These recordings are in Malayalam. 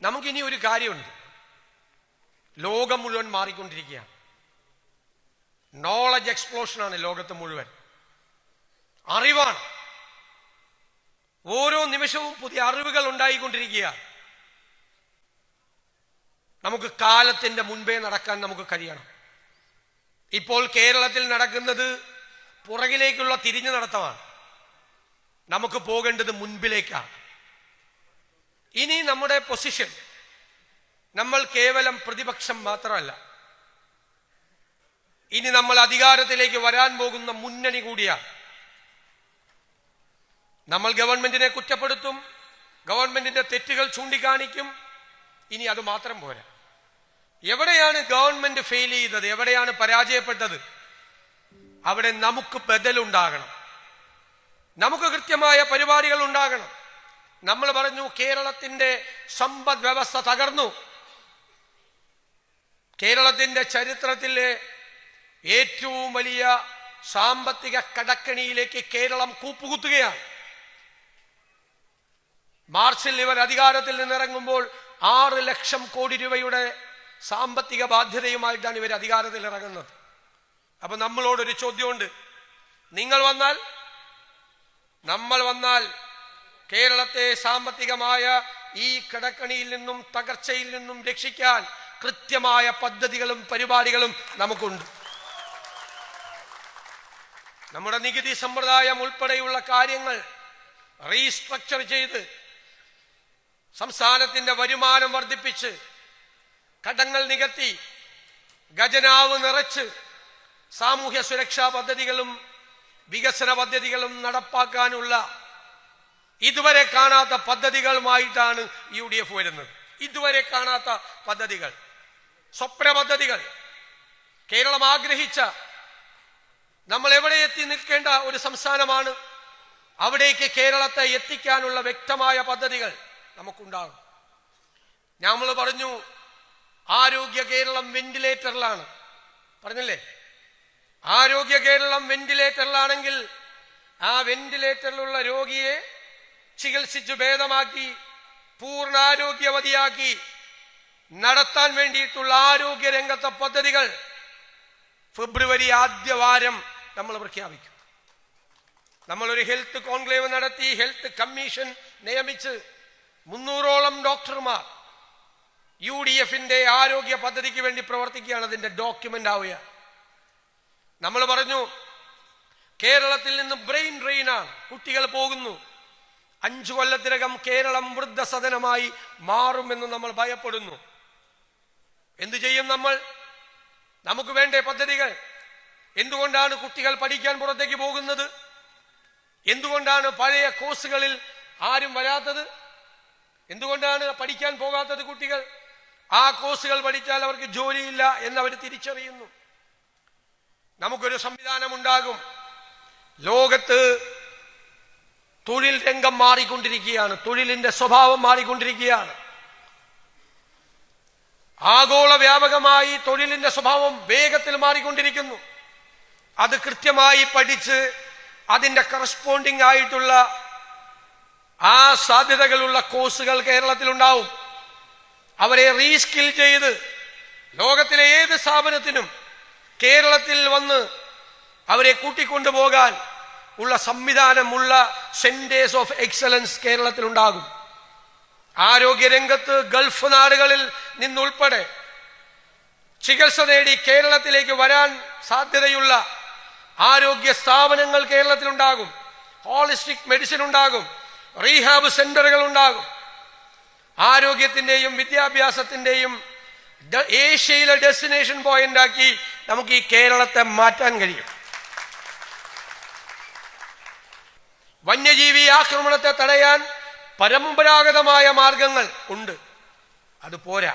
നമുക്കിനി ഒരു കാര്യമുണ്ട്. ലോകം മുഴുവൻ മാറിക്കൊണ്ടിരിക്കുകയാണ്. നോളജ് എക്സ്പ്ലോഷനാണ് ലോകത്ത് മുഴുവൻ. അറിവാണ്. ഓരോ നിമിഷവും പുതിയ അറിവുകൾ ഉണ്ടായിക്കൊണ്ടിരിക്കുകയാണ്. നമുക്ക് കാലത്തിന്റെ മുൻപേ നടക്കാൻ നമുക്ക് കഴിയണം. ഇപ്പോൾ കേരളത്തിൽ നടക്കുന്നത് പുറകിലേക്കുള്ള തിരിഞ്ഞു നടത്തമാണ്. നമുക്ക് പോകേണ്ടത് മുൻപിലേക്കാണ്. ഇനി നമ്മുടെ പൊസിഷൻ, നമ്മൾ കേവലം പ്രതിപക്ഷം മാത്രമല്ല, ഇനി നമ്മൾ അധികാരത്തിലേക്ക് വരാൻ പോകുന്ന മുന്നണി കൂടിയാണ്. നമ്മൾ ഗവൺമെന്റിനെ കുറ്റപ്പെടുത്തും, ഗവൺമെന്റിന്റെ തെറ്റുകൾ ചൂണ്ടിക്കാണിക്കും. ഇനി അത് മാത്രം പോരാ. എവിടെയാണ് ഗവൺമെന്റ് ഫെയിൽ ചെയ്തത്, എവിടെയാണ് പരാജയപ്പെട്ടത്, അവിടെ നമുക്ക് ബദലുണ്ടാകണം. നമുക്ക് കൃത്യമായ പരിപാടികൾ ഉണ്ടാകണം. നമ്മൾ പറഞ്ഞു കേരളത്തിന്റെ സമ്പദ് വ്യവസ്ഥ തകർന്നു. കേരളത്തിന്റെ ചരിത്രത്തിലെ ഏറ്റവും വലിയ സാമ്പത്തിക കടക്കണിയിലേക്ക് കേരളം കൂപ്പുകുത്തുകയാണ്. മാർച്ചിൽ ഇവർ അധികാരത്തിൽ നിന്നിറങ്ങുമ്പോൾ 6 ലക്ഷം കോടി രൂപയുടെ സാമ്പത്തിക ബാധ്യതയുമായിട്ടാണ് ഇവർ അധികാരത്തിൽ ഇറങ്ങുന്നത്. അപ്പൊ നമ്മളോടൊരു ചോദ്യമുണ്ട്. നമ്മൾ വന്നാൽ കേരളത്തെ സാമ്പത്തികമായ ഈ കടക്കണിയിൽ നിന്നും തകർച്ചയിൽ നിന്നും രക്ഷിക്കാൻ കൃത്യമായ പദ്ധതികളും പരിപാടികളും നമുക്കുണ്ട്. നമ്മുടെ നികുതി സമ്പ്രദായം ഉൾപ്പെടെയുള്ള കാര്യങ്ങൾ റീസ്ട്രക്ചർ ചെയ്ത് സംസ്ഥാനത്തിന്റെ വരുമാനം വർദ്ധിപ്പിച്ച് കടങ്ങൾ നികത്തി ഖജനാവ് നിറച്ച് സാമൂഹ്യ സുരക്ഷാ പദ്ധതികളും വികസന പദ്ധതികളും നടപ്പാക്കാനുള്ള ഇതുവരെ കാണാത്ത പദ്ധതികളുമായിട്ടാണ് UDF വരുന്നത്. ഇതുവരെ കാണാത്ത പദ്ധതികൾ, സ്വപ്ന പദ്ധതികൾ, കേരളം ആഗ്രഹിച്ച, നമ്മൾ എവിടെ എത്തി നിൽക്കേണ്ട ഒരു സംസ്ഥാനമാണ്, അവിടേക്ക് കേരളത്തെ എത്തിക്കാനുള്ള വ്യക്തമായ പദ്ധതികൾ നമുക്കുണ്ടാകും. നമ്മൾ പറഞ്ഞു ആരോഗ്യ കേരളം വെന്റിലേറ്ററിലാണ്, പറഞ്ഞില്ലേ? ആരോഗ്യ കേരളം വെന്റിലേറ്ററിലാണെങ്കിൽ ആ വെന്റിലേറ്ററിലുള്ള രോഗിയെ ചികിത്സിച്ച് ഭേദമാക്കി പൂർണ്ണാരോഗ്യവതിയാക്കി നടത്താൻ വേണ്ടിയിട്ടുള്ള ആരോഗ്യ രംഗത്തെ പദ്ധതികൾ ഫെബ്രുവരി ആദ്യവാരം നമ്മൾ പ്രഖ്യാപിക്കും. നമ്മളൊരു ഹെൽത്ത് കോൺക്ലേവ് നടത്തി, ഹെൽത്ത് കമ്മീഷൻ നിയമിച്ച് 300ഓളം ഡോക്ടർമാർ UDFന്റെ ആരോഗ്യ പദ്ധതിക്ക് വേണ്ടി പ്രവർത്തിക്കുകയാണ്. അതിന്റെ ഡോക്യുമെന്റ് ആവുക. നമ്മൾ പറഞ്ഞു കേരളത്തിൽ നിന്ന് ബ്രെയിൻ ഡ്രെയിനാണ്, കുട്ടികൾ പോകുന്നു. 5 കൊല്ലത്തിനകം കേരളം വൃദ്ധസദനമായി മാറുമെന്ന് നമ്മൾ ഭയപ്പെടുന്നു. എന്തു ചെയ്യും നമ്മൾ? നമുക്ക് വേണ്ടേ പദ്ധതികൾ? എന്തുകൊണ്ടാണ് കുട്ടികൾ പഠിക്കാൻ പുറത്തേക്ക് പോകുന്നത്? എന്തുകൊണ്ടാണ് പഴയ കോഴ്സുകളിൽ ആരും വരാത്തത്? എന്തുകൊണ്ടാണ് പഠിക്കാൻ പോകാത്തത് കുട്ടികൾ? ആ കോഴ്സുകൾ പഠിച്ചാൽ അവർക്ക് ജോലിയില്ല എന്നവർ തിരിച്ചറിയുന്നു. നമുക്കൊരു സംവിധാനമുണ്ടാകും. ലോകത്ത് തൊഴിൽ രംഗം മാറിക്കൊണ്ടിരിക്കുകയാണ്, തൊഴിലിന്റെ സ്വഭാവം മാറിക്കൊണ്ടിരിക്കുകയാണ്. ആഗോള വ്യാപകമായി തൊഴിലിന്റെ സ്വഭാവം വേഗത്തിൽ മാറിക്കൊണ്ടിരിക്കുന്നു. അത് കൃത്യമായി പഠിച്ച് അതിന്റെ കറസ്പോണ്ടിങ് ആയിട്ടുള്ള ആ സാധ്യതകളുള്ള കോഴ്സുകൾ കേരളത്തിലുണ്ടാവും. അവരെ റീസ്കിൽ ചെയ്ത് ലോകത്തിലെ ഏത് സ്ഥാപനത്തിനും കേരളത്തിൽ വന്ന് അവരെ കൂട്ടിക്കൊണ്ടുപോകാൻ ഉള്ള സംവിധാനമുള്ള സെന്റേഴ്സ് ഓഫ് എക്സലൻസ് കേരളത്തിലുണ്ടാകും. ആരോഗ്യരംഗത്ത് ഗൾഫ് നാടുകളിൽ നിന്നുൾപ്പെടെ ചികിത്സ നേടി കേരളത്തിലേക്ക് വരാൻ സാധ്യതയുള്ള ആരോഗ്യ സ്ഥാപനങ്ങൾ കേരളത്തിലുണ്ടാകും. ഹോളിസ്റ്റിക് മെഡിസിൻ ഉണ്ടാകും, റീഹാബ് സെന്ററുകൾ ഉണ്ടാകും. ആരോഗ്യത്തിന്റെയും വിദ്യാഭ്യാസത്തിന്റെയും ഏഷ്യയിലെ ഡെസ്റ്റിനേഷൻ പോയിന്റ് ആക്കി നമുക്ക് ഈ കേരളത്തെ മാറ്റാൻ കഴിയും. വന്യജീവി ആക്രമണത്തെ തടയാൻ പരമ്പരാഗതമായ മാർഗങ്ങൾ ഉണ്ട്, അത് പോരാ.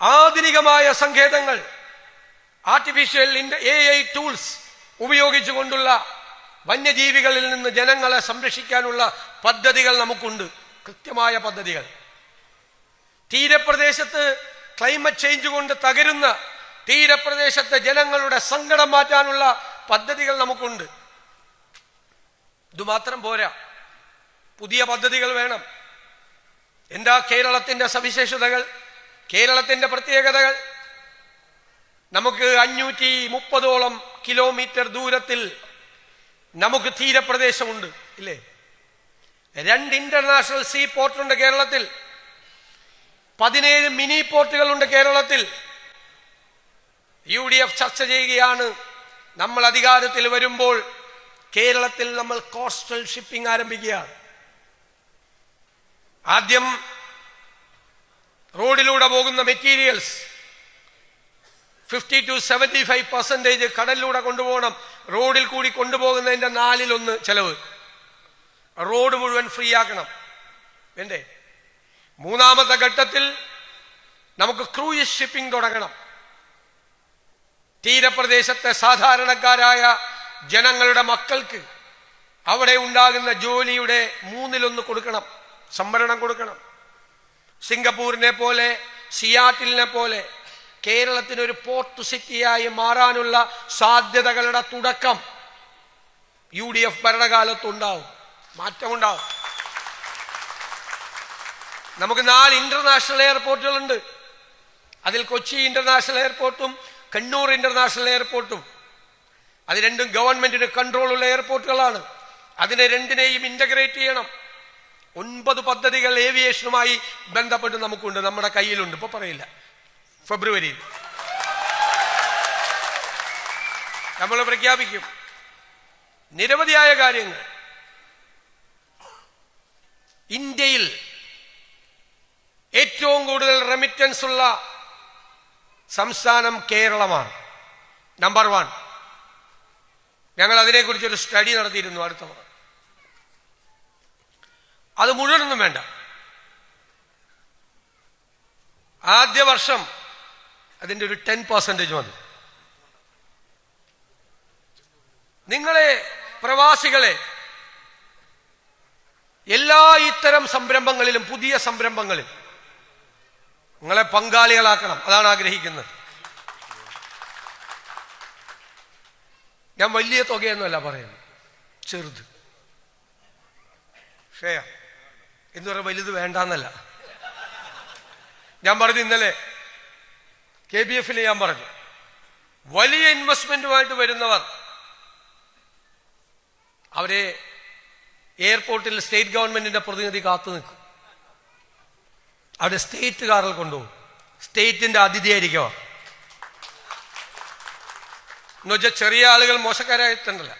ആധുനികമായ സങ്കേതങ്ങൾ, ആർട്ടിഫിഷ്യൽ AI ടൂൾസ് ഉപയോഗിച്ചുകൊണ്ടുള്ള വന്യജീവികളിൽ നിന്ന് ജനങ്ങളെ സംരക്ഷിക്കാനുള്ള പദ്ധതികൾ നമുക്കുണ്ട്, കൃത്യമായ പദ്ധതികൾ. തീരപ്രദേശത്ത് ക്ലൈമറ്റ് ചേഞ്ച് കൊണ്ട് തകരുന്ന തീരപ്രദേശത്തെ ജനങ്ങളുടെ സങ്കടം മാറ്റാനുള്ള പദ്ധതികൾ നമുക്കുണ്ട്. ഇതുമാത്രം പോരാ, പുതിയ പദ്ധതികൾ വേണം. എന്താ കേരളത്തിന്റെ സവിശേഷതകൾ, കേരളത്തിന്റെ പ്രത്യേകതകൾ? നമുക്ക് 530ഓളം കിലോമീറ്റർ ദൂരത്തിൽ നമുക്ക് തീരപ്രദേശമുണ്ട്, ഇല്ലേ? 2 ഇന്റർനാഷണൽ സീ പോർട്ടുണ്ട് കേരളത്തിൽ, 17 മിനി പോർട്ടുകളുണ്ട് കേരളത്തിൽ. UDF ചർച്ച ചെയ്യുകയാണ്, നമ്മൾ അധികാരത്തിൽ വരുമ്പോൾ കേരളത്തിൽ നമ്മൾ കോസ്റ്റൽ ഷിപ്പിംഗ് ആരംഭിക്കുകയാണ്. ആദ്യം റോഡിലൂടെ പോകുന്ന മെറ്റീരിയൽസ് 50 to 75% കടലിലൂടെ കൊണ്ടുപോകണം. റോഡിൽ കൂടി കൊണ്ടുപോകുന്നതിന്റെ 1/4 ചെലവ്. റോഡ് മുഴുവൻ ഫ്രീ ആക്കണം, വേണ്ടേ? 3ാമത്തെ ഘട്ടത്തിൽ നമുക്ക് ക്രൂയിസ് ഷിപ്പിംഗ് തുടങ്ങണം. തീരപ്രദേശത്തെ സാധാരണക്കാരായ ജനങ്ങളുടെ മക്കൾക്ക് അവിടെ ഉണ്ടാകുന്ന ജോലിയുടെ 1/3 കൊടുക്കണം, സംവരണം കൊടുക്കണം. സിംഗപ്പൂരിനെ പോലെ, സിയാറ്റിലിനെ പോലെ കേരളത്തിനൊരു പോർട്ട് സിറ്റിയായി മാറാനുള്ള സാധ്യതകളുടെ തുടക്കം UDF ഭരണകാലത്തുണ്ടാവും, മാറ്റമുണ്ടാവും. നമുക്ക് 4 ഇന്റർനാഷണൽ എയർപോർട്ടുകളുണ്ട്. അതിൽ കൊച്ചി ഇന്റർനാഷണൽ എയർപോർട്ടും കണ്ണൂർ ഇന്റർനാഷണൽ എയർപോർട്ടും. അത് രണ്ടും ഗവൺമെന്റിന് കൺട്രോളുള്ള എയർപോർട്ടുകളാണ്. അതിനെ രണ്ടിനെയും ഇന്റഗ്രേറ്റ് ചെയ്യണം. 9 പദ്ധതികൾ ഏവിയേഷനുമായി ബന്ധപ്പെട്ട് നമുക്കുണ്ട്, നമ്മുടെ കയ്യിലുണ്ട്. ഇപ്പൊ പറയില്ല, ഫെബ്രുവരിയിൽ നമ്മൾ പ്രഖ്യാപിക്കും. നിരവധിയായ കാര്യങ്ങൾ. ഇന്ത്യയിൽ ഏറ്റവും കൂടുതൽ റെമിറ്റൻസ് ഉള്ള സംസ്ഥാനം കേരളമാണ്, നമ്പർ 1. ഞങ്ങൾ അതിനെക്കുറിച്ചൊരു സ്റ്റഡി നടത്തിയിരുന്നു അടുത്ത വർഷം. അത് മുഴുവനൊന്നും വേണ്ട. ആദ്യ വർഷം അതിൻ്റെ ഒരു 10% മതി. നിങ്ങളെ പ്രവാസികളെ എല്ലാ ഇത്തരം സംരംഭങ്ങളിലും, പുതിയ സംരംഭങ്ങളിൽ നിങ്ങളെ പങ്കാളികളാക്കണം. അതാണ് ആഗ്രഹിക്കുന്നത്. ഞാൻ വലിയ തുകയൊന്നുമല്ല പറയുന്നത്, ചെറുത്. ഷെയ എന്ന് പറഞ്ഞാൽ വലുത് വേണ്ടെന്നല്ല. ഞാൻ പറഞ്ഞു ഇന്നലെ KBF ഞാൻ പറഞ്ഞു, വലിയ ഇൻവെസ്റ്റ്മെന്റുമായിട്ട് വരുന്നവർ അവരെ എയർപോർട്ടിൽ സ്റ്റേറ്റ് ഗവൺമെന്റിന്റെ പ്രതിനിധി കാത്തു നിൽക്കും. അവിടെ സ്റ്റേറ്റ് കാറിൽ കൊണ്ടുപോകും. സ്റ്റേറ്റിന്റെ അതിഥിയായിരിക്കും. എന്നുവെച്ചാൽ ചെറിയ ആളുകൾ മോശക്കാരായിട്ടുണ്ടല്ല,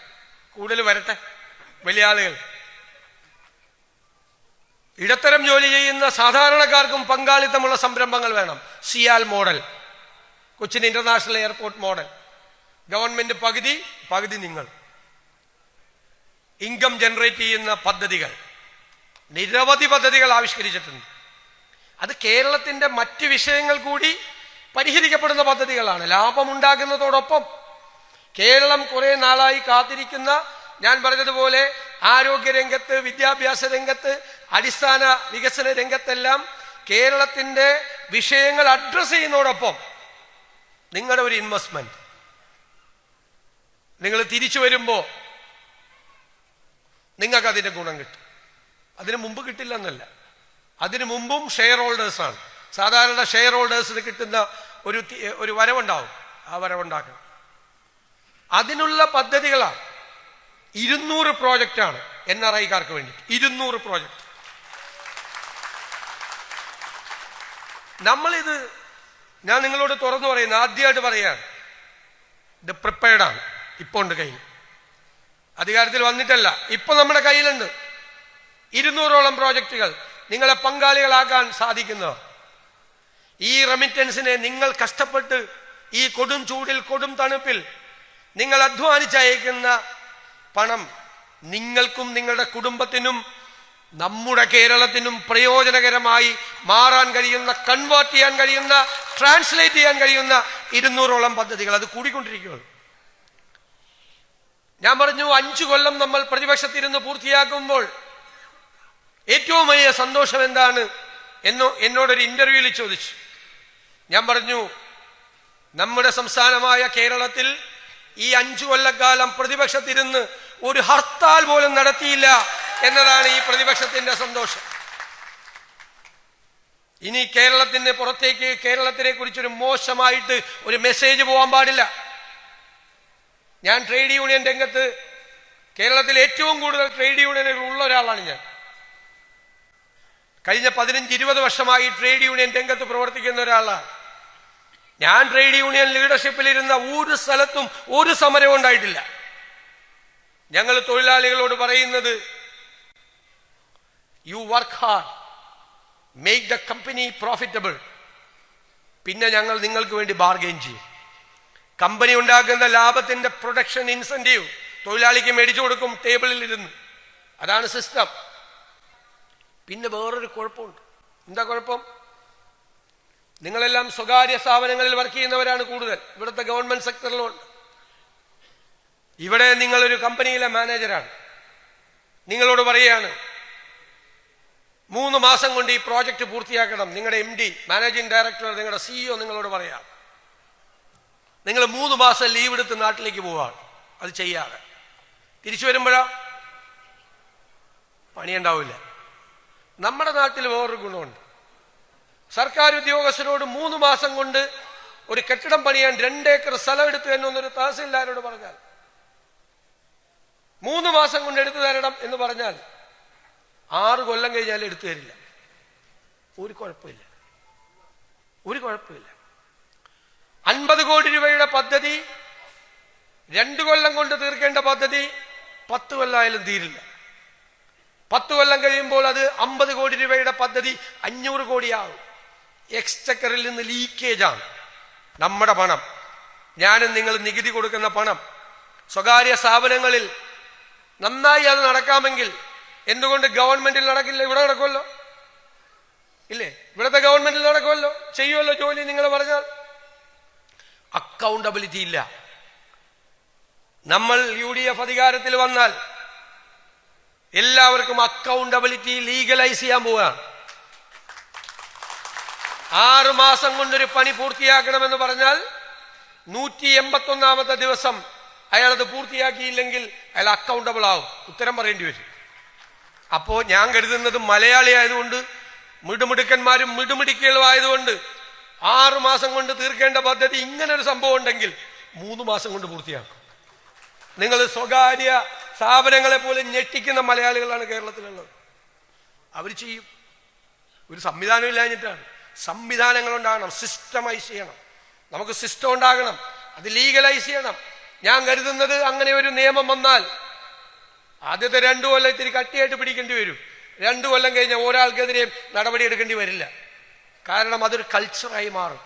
കൂടുതൽ വരട്ടെ. വലിയ ആളുകൾ, ഇടത്തരം ജോലി ചെയ്യുന്ന സാധാരണക്കാർക്കും പങ്കാളിത്തമുള്ള സംരംഭങ്ങൾ വേണം. CIAL model, Cochin international airport model. Government പകുതി നിങ്ങൾ. ഇൻകം ജനറേറ്റ് ചെയ്യുന്ന പദ്ധതികൾ, നിരവധി പദ്ധതികൾ ആവിഷ്കരിച്ചിട്ടുണ്ട്. അത് കേരളത്തിന്റെ മറ്റ് വിഷയങ്ങൾ കൂടി പരിഹരിക്കപ്പെടുന്ന പദ്ധതികളാണ്. ലാഭമുണ്ടാകുന്നതോടൊപ്പം കേരളം കുറെ നാളായി കാത്തിരിക്കുന്ന, ഞാൻ പറഞ്ഞതുപോലെ ആരോഗ്യരംഗത്ത്, വിദ്യാഭ്യാസ രംഗത്ത്, അടിസ്ഥാന വികസന രംഗത്തെല്ലാം കേരളത്തിന്റെ വിഷയങ്ങൾ അഡ്രസ് ചെയ്യുന്നതോടൊപ്പം നിങ്ങളുടെ ഒരു ഇൻവെസ്റ്റ്മെന്റ് നിങ്ങൾ തിരിച്ചു വരുമ്പോൾ നിങ്ങൾക്ക് അതിന്റെ ഗുണം കിട്ടും. അതിനു മുമ്പ് കിട്ടില്ലെന്നല്ല, അതിനു മുമ്പും ഷെയർ ഹോൾഡേഴ്സാണ്. സാധാരണ ഷെയർ ഹോൾഡേഴ്സിന് കിട്ടുന്ന ഒരു വരവുണ്ടാവും, ആ വരവുണ്ടാക്കണം. അതിനുള്ള പദ്ധതികളാണ്. 200 പ്രോജക്റ്റാണ് NRIക്കാർക്ക് വേണ്ടി. 200 പ്രോജക്റ്റ്. നമ്മളിത്, ഞാൻ നിങ്ങളോട് തുറന്നു പറയുന്നത്, ആദ്യമായിട്ട് പറയാണ്, ഇത് പ്രിപ്പയർഡാണ്. ഇപ്പോൾ ഉണ്ട് കയ്യിൽ, അധികാരത്തിൽ വന്നിട്ടല്ല, ഇപ്പൊ നമ്മുടെ കയ്യിലുണ്ട് 200ഓളം പ്രോജക്റ്റുകൾ. നിങ്ങളെ പങ്കാളികളാക്കാൻ സാധിക്കുന്നവർ. ഈ റെമിറ്റൻസിനെ നിങ്ങൾ കഷ്ടപ്പെട്ട് ഈ കൊടും ചൂടിൽ, കൊടും തണുപ്പിൽ നിങ്ങൾ അധ്വാനിച്ചയക്കുന്ന പണം നിങ്ങൾക്കും നിങ്ങളുടെ കുടുംബത്തിനും നമ്മുടെ കേരളത്തിനും പ്രയോജനകരമായി മാറാൻ കഴിയുന്ന, കൺവേർട്ട് ചെയ്യാൻ കഴിയുന്ന, ട്രാൻസ്ലേറ്റ് ചെയ്യാൻ കഴിയുന്ന 200ഓളം പദ്ധതികൾ. അത് കൂടിക്കൊണ്ടിരിക്കുകയാണ്. ഞാൻ പറഞ്ഞു, 5 കൊല്ലം നമ്മൾ പ്രതിപക്ഷത്തിരുന്ന് പൂർത്തിയാക്കുമ്പോൾ ഏറ്റവും വലിയ സന്തോഷം എന്താണ് എന്നോടൊരു ഇന്റർവ്യൂവിൽ ചോദിച്ചു. ഞാൻ പറഞ്ഞു, നമ്മുടെ സംസ്ഥാനമായ കേരളത്തിൽ ഈ 5 കൊല്ലക്കാലം പ്രതിപക്ഷത്തിരുന്ന് ഒരു ഹർത്താൽ പോലും നടത്തിയില്ല എന്നതാണ് ഈ പ്രതിപക്ഷത്തിന്റെ സന്തോഷം. ഇനി കേരളത്തിന് പുറത്തേക്ക് കേരളത്തിനെ കുറിച്ചൊരു മോശമായിട്ട് ഒരു മെസ്സേജ് പോകാൻ പാടില്ല. ഞാൻ ട്രേഡ് യൂണിയൻ രംഗത്ത് കേരളത്തിൽ ഏറ്റവും കൂടുതൽ ട്രേഡ് യൂണിയനുകൾ ഉള്ള ഒരാളാണ് ഞാൻ. കഴിഞ്ഞ 15-20 വർഷമായി ട്രേഡ് യൂണിയൻ രംഗത്ത് പ്രവർത്തിക്കുന്ന ഒരാളാണ് ഞാൻ. ട്രേഡ് യൂണിയൻ ലീഡർഷിപ്പിലിരുന്ന ഒരു സ്ഥലത്തും ഒരു സമരവും ഉണ്ടായിട്ടില്ല. ഞങ്ങൾ തൊഴിലാളികളോട് പറയുന്നത്, you work hard, make the company profitable, പിന്നെ ഞങ്ങൾ നിങ്ങൾക്ക് വേണ്ടി ബാർഗെയിൻ ചെയ്യും. കമ്പനി ഉണ്ടാക്കുന്ന ലാഭത്തിന്റെ പ്രൊഡക്ഷൻ ഇൻസെന്റീവ് തൊഴിലാളിക്ക് മേടിച്ചു കൊടുക്കും ടേബിളിൽ ഇരുന്ന്. അതാണ് സിസ്റ്റം. പിന്നെ വേറൊരു കുഴപ്പമുണ്ട്. എന്താ കുഴപ്പം? നിങ്ങളെല്ലാം സ്വകാര്യ സ്ഥാപനങ്ങളിൽ വർക്ക് ചെയ്യുന്നവരാണ് കൂടുതൽ. ഇവിടുത്തെ ഗവൺമെന്റ് സെക്ടറിലുണ്ട്. ഇവിടെ നിങ്ങളൊരു കമ്പനിയിലെ മാനേജരാണ്. നിങ്ങളോട് പറയുകയാണ്, 3 മാസം കൊണ്ട് ഈ പ്രോജക്റ്റ് പൂർത്തിയാക്കണം. നിങ്ങളുടെ MD, മാനേജിംഗ് ഡയറക്ടർ, നിങ്ങളുടെ CEO നിങ്ങളോട് പറയാം. നിങ്ങൾ 3 മാസം ലീവ് എടുത്ത് നാട്ടിലേക്ക് പോവാണ്. അത് ചെയ്യാതെ തിരിച്ചു വരുമ്പോഴാ പണിയുണ്ടാവില്ല. നമ്മുടെ നാട്ടിൽ വേറൊരു ഗുണമുണ്ട്. സർക്കാർ ഉദ്യോഗസ്ഥരോട് 3 മാസം കൊണ്ട് ഒരു കെട്ടിടം പണിയാൻ 2 ഏക്കർ സ്ഥലം എടുത്തു എന്നൊന്നൊരു തഹസിൽദാരോട് പറഞ്ഞാൽ, 3 മാസം കൊണ്ട് എടുത്തു തരണം എന്ന് പറഞ്ഞാൽ 6 കൊല്ലം കഴിഞ്ഞാൽ എടുത്തു തരില്ല. ഒരു കുഴപ്പമില്ല. 50 കോടി രൂപയുടെ പദ്ധതി 2 കൊല്ലം കൊണ്ട് തീർക്കേണ്ട പദ്ധതി 10 കൊല്ലമായാലും തീരില്ല. 10 കൊല്ലം കഴിയുമ്പോൾ അത് 50 കോടി രൂപയുടെ പദ്ധതി 500 കോടിയാകും. എക്സ്ചക്കറിൽ നിന്ന് ലീക്കേജാണ്. നമ്മുടെ പണം, ഞാനും നിങ്ങൾ നികുതി കൊടുക്കുന്ന പണം സ്വകാര്യ സ്ഥാപനങ്ങളിൽ നന്നായി അത് നടക്കാമെങ്കിൽ എന്തുകൊണ്ട് ഗവൺമെന്റിൽ നടക്കില്ല? ഇവിടെ നടക്കുമല്ലോ, ഇല്ലേ? ഇവിടുത്തെ ഗവൺമെന്റിൽ നടക്കുമല്ലോ, ചെയ്യുമല്ലോ ജോലി. നിങ്ങൾ പറഞ്ഞാൽ അക്കൗണ്ടബിലിറ്റി ഇല്ല. നമ്മൾ UDF അധികാരത്തിൽ വന്നാൽ എല്ലാവർക്കും അക്കൗണ്ടബിലിറ്റി ലീഗലൈസ് ചെയ്യാൻ പോവുകയാണ്. 6 മാസം കൊണ്ടൊരു പണി പൂർത്തിയാക്കണമെന്ന് പറഞ്ഞാൽ 181ാമത്തെ ദിവസം അയാളത് പൂർത്തിയാക്കിയില്ലെങ്കിൽ അയാൾ അക്കൗണ്ടബിൾ ആവും, ഉത്തരം പറയേണ്ടി വരും. അപ്പോ ഞാൻ കരുതുന്നത് മലയാളി ആയതുകൊണ്ട്, മിടുമിടുക്കന്മാരും മിടുമിടുക്കികളും ആയതുകൊണ്ട് 6 മാസം കൊണ്ട് തീർക്കേണ്ട പദ്ധതി ഇങ്ങനൊരു സംഭവം ഉണ്ടെങ്കിൽ 3 മാസം കൊണ്ട് പൂർത്തിയാക്കും. നിങ്ങൾ സ്വകാര്യ സ്ഥാപനങ്ങളെ പോലെ ഞെട്ടിക്കുന്ന മലയാളികളാണ് കേരളത്തിലുള്ളത്. അവർ ചെയ്യും. ഒരു സംവിധാനം ഇല്ലാഞ്ഞിട്ടാണ്. സംവിധാനങ്ങൾ ഉണ്ടാകണം, സിസ്റ്റമൈസ് ചെയ്യണം. നമുക്ക് സിസ്റ്റം ഉണ്ടാകണം, അത് ലീഗലൈസ് ചെയ്യണം. ഞാൻ കരുതുന്നത് അങ്ങനെ ഒരു നിയമം വന്നാൽ ആദ്യത്തെ 2 കൊല്ലം ഇത്തിരി കട്ടിയായിട്ട് പിടിക്കേണ്ടി വരും. 2 കൊല്ലം കഴിഞ്ഞാൽ ഒരാൾക്കെതിരെ നടപടി എടുക്കേണ്ടി വരില്ല. കാരണം അതൊരു കൾച്ചറായി മാറും.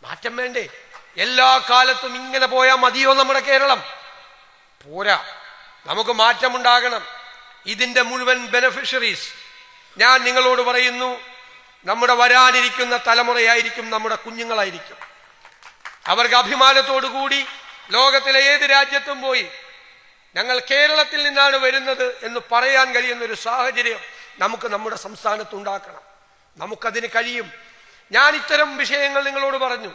മാറ്റം വേണ്ടേ? എല്ലാ കാലത്തും ഇങ്ങനെ പോയാൽ മതിയോ നമ്മുടെ കേരളം? പോരാ, നമുക്ക് മാറ്റമുണ്ടാകണം. ഇതിന്റെ മുഴുവൻ ബെനഫിഷ്യറീസ് ഞാൻ നിങ്ങളോട് പറയുന്നു, നമ്മുടെ വരാനിരിക്കുന്ന തലമുറയായിരിക്കും, നമ്മുടെ കുഞ്ഞുങ്ങളായിരിക്കും. അവർക്ക് അഭിമാനത്തോടു കൂടി ലോകത്തിലെ ഏത് രാജ്യത്തും പോയി ഞങ്ങൾ കേരളത്തിൽ നിന്നാണ് വരുന്നത് എന്ന് പറയാൻ കഴിയുന്ന ഒരു സാഹചര്യം നമുക്ക് നമ്മുടെ സംസ്ഥാനത്ത് ഉണ്ടാക്കണം. നമുക്കതിന് കഴിയും. ഞാൻ ഇത്തരം വിഷയങ്ങൾ നിങ്ങളോട് പറഞ്ഞു.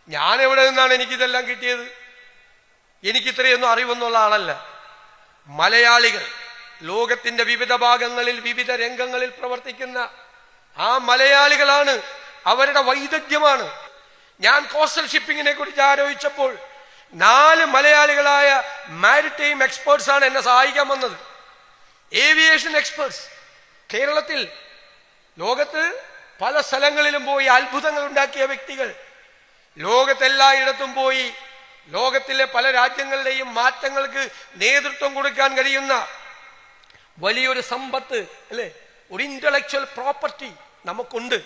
ഞാൻ എവിടെ നിന്നാണ് എനിക്കിതെല്ലാം കിട്ടിയത്? എനിക്കിത്രയൊന്നും അറിവൊന്നുള്ള ആളല്ല. മലയാളികൾ ലോകത്തിന്റെ വിവിധ ഭാഗങ്ങളിൽ വിവിധ രംഗങ്ങളിൽ പ്രവർത്തിക്കുന്ന ആ മലയാളികളാണ്, അവരുടെ വൈദഗ്ധ്യമാണ്. ഞാൻ കോസ്റ്റൽ ഷിപ്പിങ്ങിനെ കുറിച്ച് ആലോചിച്ചപ്പോൾ 4 മലയാളികളായ മാരിടൈം എക്സ്പേർട്സ് ആണ് എന്നെ സഹായിക്കാൻ വന്നത്. ഏവിയേഷൻ എക്സ്പേർട്സ് കേരളത്തിൽ, ലോകത്ത് പല സ്ഥലങ്ങളിലും പോയി അത്ഭുതങ്ങൾ ഉണ്ടാക്കിയ വ്യക്തികൾ, ലോകത്തെല്ലായിടത്തും പോയി ലോകത്തിലെ പല രാജ്യങ്ങളുടെയും മാറ്റങ്ങൾക്ക് നേതൃത്വം കൊടുക്കാൻ കഴിയുന്ന വലിയൊരു സമ്പത്ത്, അല്ലെ, ഒരു ഇന്റലക്ച്വൽ പ്രോപ്പർട്ടി നമുക്കുണ്ട്.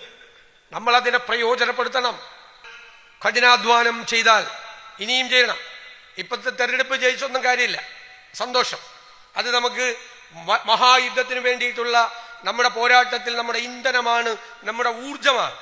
നമ്മൾ അതിനെ പ്രയോജനപ്പെടുത്തണം. കഠിനാധ്വാനം ചെയ്താൽ ഇനിയും ചെയ്യണം. ഇപ്പോഴത്തെ തെരഞ്ഞെടുപ്പ് ജയിച്ചൊന്നും കാര്യമില്ല, സന്തോഷം. അത് നമുക്ക് മഹായുദ്ധത്തിന് വേണ്ടിയിട്ടുള്ള നമ്മുടെ പോരാട്ടത്തിൽ നമ്മുടെ ഇന്ധനമാണ്, നമ്മുടെ ഊർജമാണ്.